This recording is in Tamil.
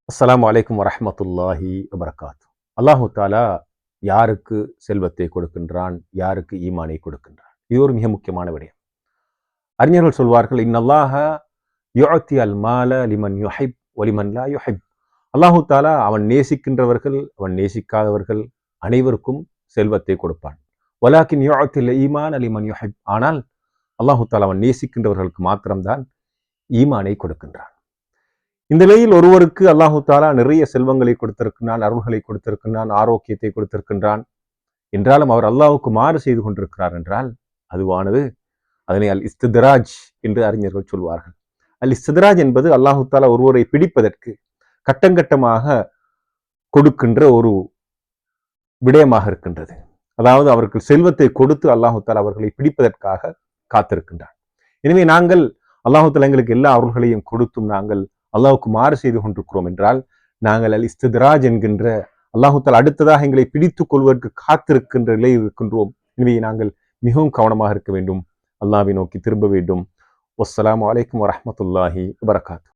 அஸ்ஸலாமு அலைக்கும் வரஹ்மத்துல்லாஹி வபரகாத்து. அல்லாஹு தாலா யாருக்கு செல்வத்தை கொடுக்கின்றான், யாருக்கு ஈமானை கொடுக்கின்றான், இது ஒரு மிக முக்கியமான விடயம். அறிஞர்கள் சொல்வார்கள், இன்னல்லாஹ யுஅத்தி அல் மால லிமன் யுஹிப் வலிமன் லா யுஹிப். அல்லாஹு தாலா அவன் நேசிக்கின்றவர்கள் அவன் நேசிக்காதவர்கள் அனைவருக்கும் செல்வத்தை கொடுப்பான். வலாக்கின் யுஅத்தில் ஈமான் லிமன் யுஹிப். ஆனால் அல்லாஹு தாலா அவன் நேசிக்கின்றவர்களுக்கு மாத்திரம்தான் ஈமானை கொடுக்கின்றான். இந்த நிலையில் ஒருவருக்கு அல்லாஹு தாலா நிறைய செல்வங்களை கொடுத்திருக்கின்றான், அருள்களை கொடுத்திருக்கின்றான், ஆரோக்கியத்தை கொடுத்திருக்கின்றான் என்றாலும் அவர் அல்லாஹுக்கு மாறு செய்து கொண்டிருக்கிறார் என்றால் அதுவானது அதனை அல் இஸ்திதராஜ் என்று அறிஞர்கள் சொல்வார்கள். அல் இஸ்திதராஜ் என்பது அல்லாஹு தாலா ஒருவரை பிடிப்பதற்கு கட்டங்கட்டமாக கொடுக்கின்ற ஒரு விடயமாக இருக்கின்றது. அதாவது அவர்கள் செல்வத்தை கொடுத்து அல்லாஹு தாலா அவர்களை பிடிப்பதற்காக காத்திருக்கின்றான். எனவே நாங்கள் அல்லாஹு தாலா எங்களுக்கு எல்லா அருள்களையும் கொடுத்தும் நாங்கள் அல்லாஹுக்கு மாறு செய்து கொண்டிருக்கிறோம் என்றால் நாங்கள் அல் இஸ்திதராஜ் என்கின்ற அல்லாஹு தாலா அடுத்ததாக எங்களை பிடித்துக் கொள்வதற்கு காத்திருக்கின்ற நிலையில் இருக்கின்றோம். எனவே நாங்கள் மிகவும் கவனமாக இருக்க வேண்டும், அல்லாஹ்வை நோக்கி திரும்ப வேண்டும். வஸ்ஸலாமு அலைக்கும் வரஹ்மத்துல்லாஹி வபரகாத்துஹு.